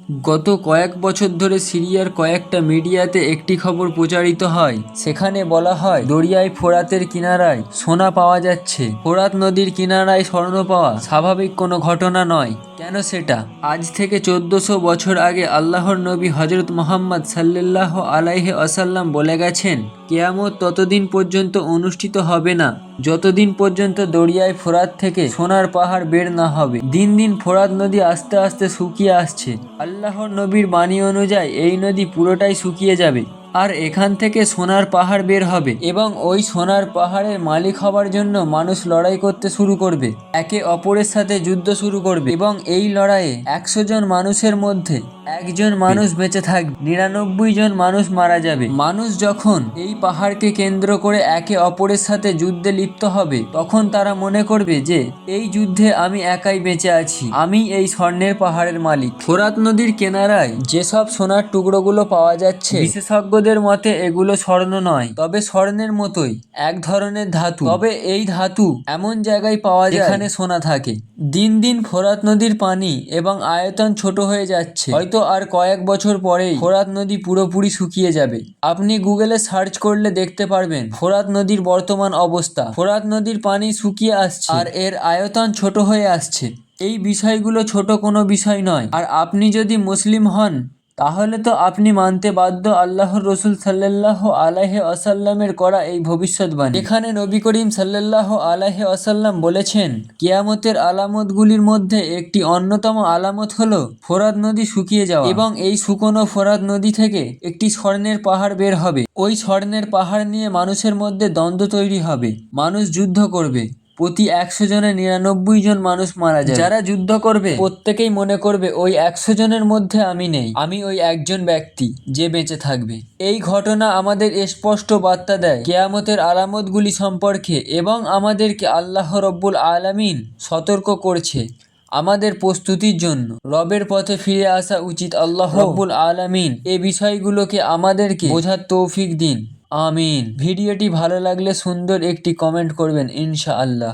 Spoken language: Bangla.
গত কয়েক বছর ধরে সিরিয়ার কয়েকটা মিডিয়াতে একটি খবর প্রচারিত হয়। সেখানে বলা হয় দরিয়ায় ফোরাতের কিনারায় সোনা পাওয়া যাচ্ছে। ফোরাত নদীর কিনারায় স্বর্ণ পাওয়া স্বাভাবিক কোনো ঘটনা নয়। কেন সেটা? আজ থেকে 1400 বছর আগে আল্লাহর নবী হযরত মুহাম্মদ সাল্লাল্লাহু আলাইহি ওয়াসাল্লাম বলে গেছেন, কিয়ামত ততদিন পর্যন্ত অনুষ্ঠিত হবে না যতদিন পর্যন্ত দরিয়ায় ফোরাত থেকে সোনার পাহাড় বের না হবে। দিন দিন ফোরাত নদী আস্তে আস্তে শুকিয়ে আসছে। আল্লাহর নবীর বাণী অনুযায়ী এই নদী পুরোটাই শুকিয়ে যাবে, আর এখান থেকে সোনার পাহাড় বের হবে এবং ওই সোনার পাহাড়ের মালিক হবার জন্য মানুষ লড়াই করতে শুরু করবে, একে অপরের সাথে যুদ্ধ শুরু করবে এবং এই লড়াইয়ে 100 জন মানুষের মধ্যে একজন মানুষ বেঁচে থাকবে, 99 জন মানুষ মারা যাবে। মানুষ যখন এই পাহাড়কে কেন্দ্র করে একে অপরের সাথে যুদ্ধে লিপ্ত হবে, তখন তারা মনে করবে যে এই যুদ্ধে আমি একাই বেঁচে আছি, আমি এই স্বর্ণের পাহাড়ের মালিক। ফোরাত নদীর কিনারায় যেসব সোনার টুকরোগুলো পাওয়া যাচ্ছে, বিশেষজ্ঞদের মতে এগুলো স্বর্ণ নয়, তবে স্বর্ণের মতোই এক ধরনের ধাতু। তবে এই ধাতু এমন জায়গায় পাওয়া যায় যেখানে সোনা থাকে। দিন দিন ফোরাত নদীর পানি এবং আয়তন ছোট হয়ে যাচ্ছে। হয়তো আর কয়েক বছর পরেই ফোরাত নদী পুরোপুরি শুকিয়ে যাবে। আপনি গুগলে সার্চ করলে দেখতে পারবেন ফোরাত নদীর বর্তমান অবস্থা। ফোরাত নদীর পানি শুকিয়ে আসছে আর এর আয়তন ছোট হয়ে আসছে। এই বিষয়গুলো ছোট কোনো বিষয় নয়। আর আপনি যদি মুসলিম হন, তাহলে তো আপনি মানতে বাধ্য আল্লাহর রসুল সাল্লাল্লাহু আলাইহি ওয়াসাল্লামের করা এই ভবিষ্যৎবাণী। এখানে নবী করিম সাল্লাল্লাহু আলাইহি ওয়াসাল্লাম বলেছেন, কিয়ামতের আলামতগুলির মধ্যে একটি অন্যতম আলামত হলো ফোরাত নদী শুকিয়ে যাওয়া এবং এই শুকনো ফোরাত নদী থেকে একটি স্বর্ণের পাহাড় বের হবে। ওই স্বর্ণের পাহাড় নিয়ে মানুষের মধ্যে দ্বন্দ্ব তৈরি হবে, মানুষ যুদ্ধ করবে, প্রতি 100 জনে 99 জন মানুষ মারা যাবে। যারা যুদ্ধ করবে প্রত্যেকেই মনে করবে ওই 100 জনের মধ্যে আমি নেই, আমি ওই একজন ব্যক্তি যে বেঁচে থাকবে। এই ঘটনা আমাদের স্পষ্ট বার্তা দেয় কিয়ামতের আলামতগুলি সম্পর্কে এবং আমাদেরকে আল্লাহ রব্বুল আলামিন সতর্ক করছে আমাদের প্রস্তুতির জন্য। রবের পথে ফিরে আসা উচিত। আল্লাহ রব্বুল আলামিন এই বিষয়গুলোকে আমাদেরকে বোঝার তৌফিক দিন। আমিন। ভিডিওটি ভালো লাগলে সুন্দর একটি কমেন্ট করবেন ইনশাআল্লাহ।